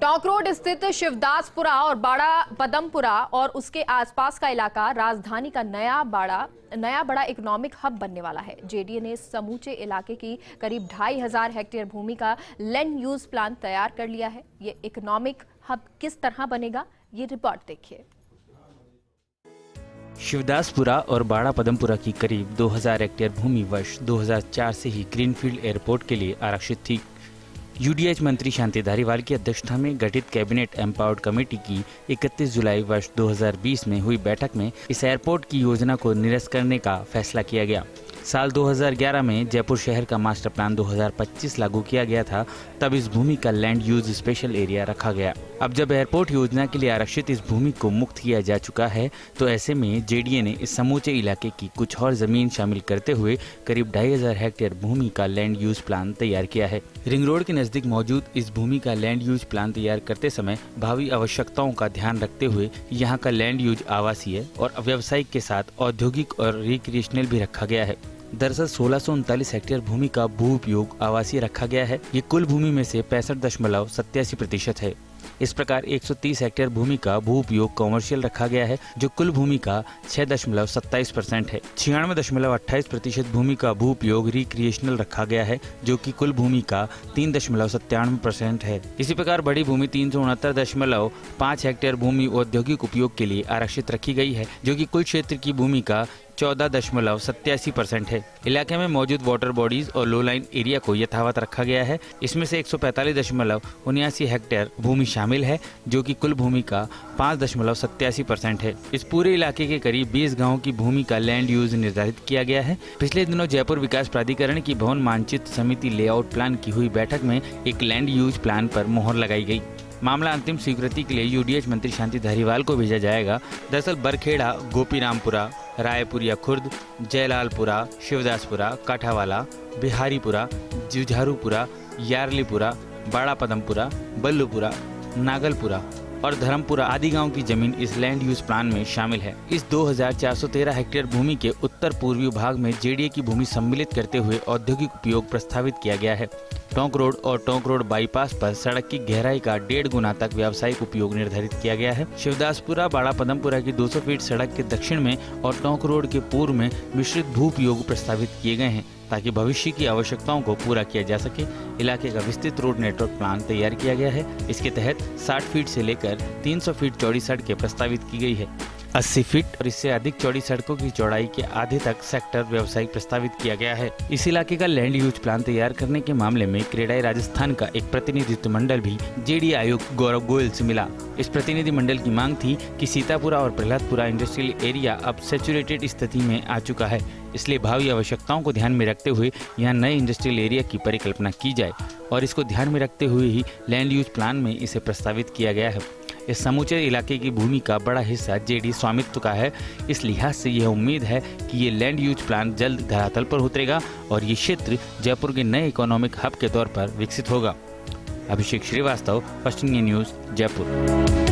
Tonk road स्थित शिवदासपुरा और बाड़ा पदमपुरा और उसके आसपास का इलाका राजधानी का नया बड़ा इकोनॉमिक हब बनने वाला है। जेडीए ने समूचे इलाके की करीब 2500 हेक्टेयर भूमि का लैंड यूज प्लान तैयार कर लिया है। ये इकोनॉमिक हब किस तरह बनेगा, ये रिपोर्ट देखिए। शिवदासपुरा और बाड़ा पदमपुरा की करीब 2000 हेक्टेयर भूमि वर्ष 2004 से ही ग्रीनफील्ड एयरपोर्ट के लिए आरक्षित थी। यूडीएच मंत्री शांति धारीवाल की अध्यक्षता में गठित कैबिनेट एम्पावर्ड कमेटी की 31 जुलाई वर्ष 2020 में हुई बैठक में इस एयरपोर्ट की योजना को निरस्त करने का फैसला किया गया। साल 2011 में जयपुर शहर का मास्टर प्लान 2025 लागू किया गया था, तब इस भूमि का लैंड यूज स्पेशल एरिया रखा गया। अब जब एयरपोर्ट योजना के लिए आरक्षित इस भूमि को मुक्त किया जा चुका है, तो ऐसे में जेडीए ने इस समूचे इलाके की कुछ और जमीन शामिल करते हुए करीब 2500 हेक्टेयर भूमि का लैंड यूज प्लान तैयार किया है। रिंग रोड के नजदीक मौजूद इस भूमि का लैंड यूज प्लान तैयार करते समय भावी आवश्यकताओं का ध्यान रखते हुए यहाँ का लैंड यूज आवासीय और व्यावसायिक के साथ औद्योगिक और रिक्रिएशनल भी रखा गया है। दरअसल 1639 हेक्टेयर भूमि का भू उपयोग आवासीय रखा गया है। ये कुल भूमि में से 65.87% है। इस प्रकार 130 हेक्टेयर भूमि का भू उपयोग कॉमर्शियल रखा गया है, जो कुल भूमि का 6.27% है। 96.28% भूमि का भू उपयोग रिक्रिएशनल रखा गया है, जो कि कुल भूमि का 3.97% है। इसी प्रकार बड़ी भूमि 369.5 हेक्टेयर भूमि औद्योगिक उपयोग के लिए आरक्षित रखी गई है, जो कि कुल क्षेत्र की भूमि का 14.87% है। इलाके में मौजूद वाटर बॉडीज और लो लाइन एरिया को यथावत रखा गया है। इसमें से 145.79 हेक्टेयर भूमि शामिल है, जो कि कुल भूमि का 5.87% है। इस पूरे इलाके के करीब 20 गांवों की भूमि का लैंड यूज निर्धारित किया गया है। पिछले दिनों जयपुर विकास प्राधिकरण की भवन मानचित्र समिति लेआउट प्लान की हुई बैठक में एक लैंड यूज प्लान पर मोहर लगाई गई। मामला अंतिम स्वीकृति के लिए यूडीएच मंत्री शांति धारीवाल को भेजा जाएगा। दरअसल बरखेड़ा, गोपीरामपुरा, रायपुरिया खुर्द, जयलालपुरा, शिवदासपुरा, काठावाला, बिहारीपुरा, जुझारूपुरा, यारलीपुरा, बाड़ा पदमपुरा, बल्लूपुरा, नागलपुरा और धर्मपुरा आदि गांव की जमीन इस लैंड यूज प्लान में शामिल है। इस 2413 हेक्टेयर भूमि के उत्तर पूर्वी भाग में जेडीए की भूमि सम्मिलित करते हुए औद्योगिक उपयोग प्रस्तावित किया गया है। टोंक रोड और टोंक रोड बाईपास पर सड़क की गहराई का 1.5 गुना तक व्यावसायिक उपयोग निर्धारित किया गया है। शिवदासपुरा बाड़ा पदमपुरा की 200 फीट सड़क के दक्षिण में और टोंक रोड के पूर्व में मिश्रित भू उपयोग प्रस्तावित किए गए हैं, ताकि भविष्य की आवश्यकताओं को पूरा किया जा सके। इलाके का विस्तृत रोड नेटवर्क प्लान तैयार किया गया है। इसके तहत 60 फीट से लेकर 300 फीट चौड़ी सड़कें प्रस्तावित की गई है। 80 फीट और इससे अधिक चौड़ी सड़कों की चौड़ाई के आधे तक सेक्टर व्यवसायिक प्रस्तावित किया गया है। इस इलाके का लैंड यूज प्लान तैयार करने के मामले में क्रेडाई राजस्थान का एक प्रतिनिधित्व मंडल भी जेडीए आयुक्त गौरव गोयल से मिला। इस प्रतिनिधि मंडल की मांग थी कि सीतापुरा और प्रहलादपुरा इंडस्ट्रियल एरिया अब सैचुरेटेड स्थिति में आ चुका है, इसलिए भावी आवश्यकताओं को ध्यान में रखते हुए यहाँ नए इंडस्ट्रियल एरिया की परिकल्पना की जाए और इसको ध्यान में रखते हुए ही लैंड यूज प्लान में इसे प्रस्तावित किया गया है। इस समूचे इलाके की भूमि का बड़ा हिस्सा जेडी स्वामित्व का है। इस लिहाज से यह उम्मीद है कि ये लैंड यूज प्लान जल्द धरातल पर उतरेगा और ये क्षेत्र जयपुर के नए इकोनॉमिक हब के तौर पर विकसित होगा। अभिषेक श्रीवास्तव, पश्चिमी न्यूज, जयपुर।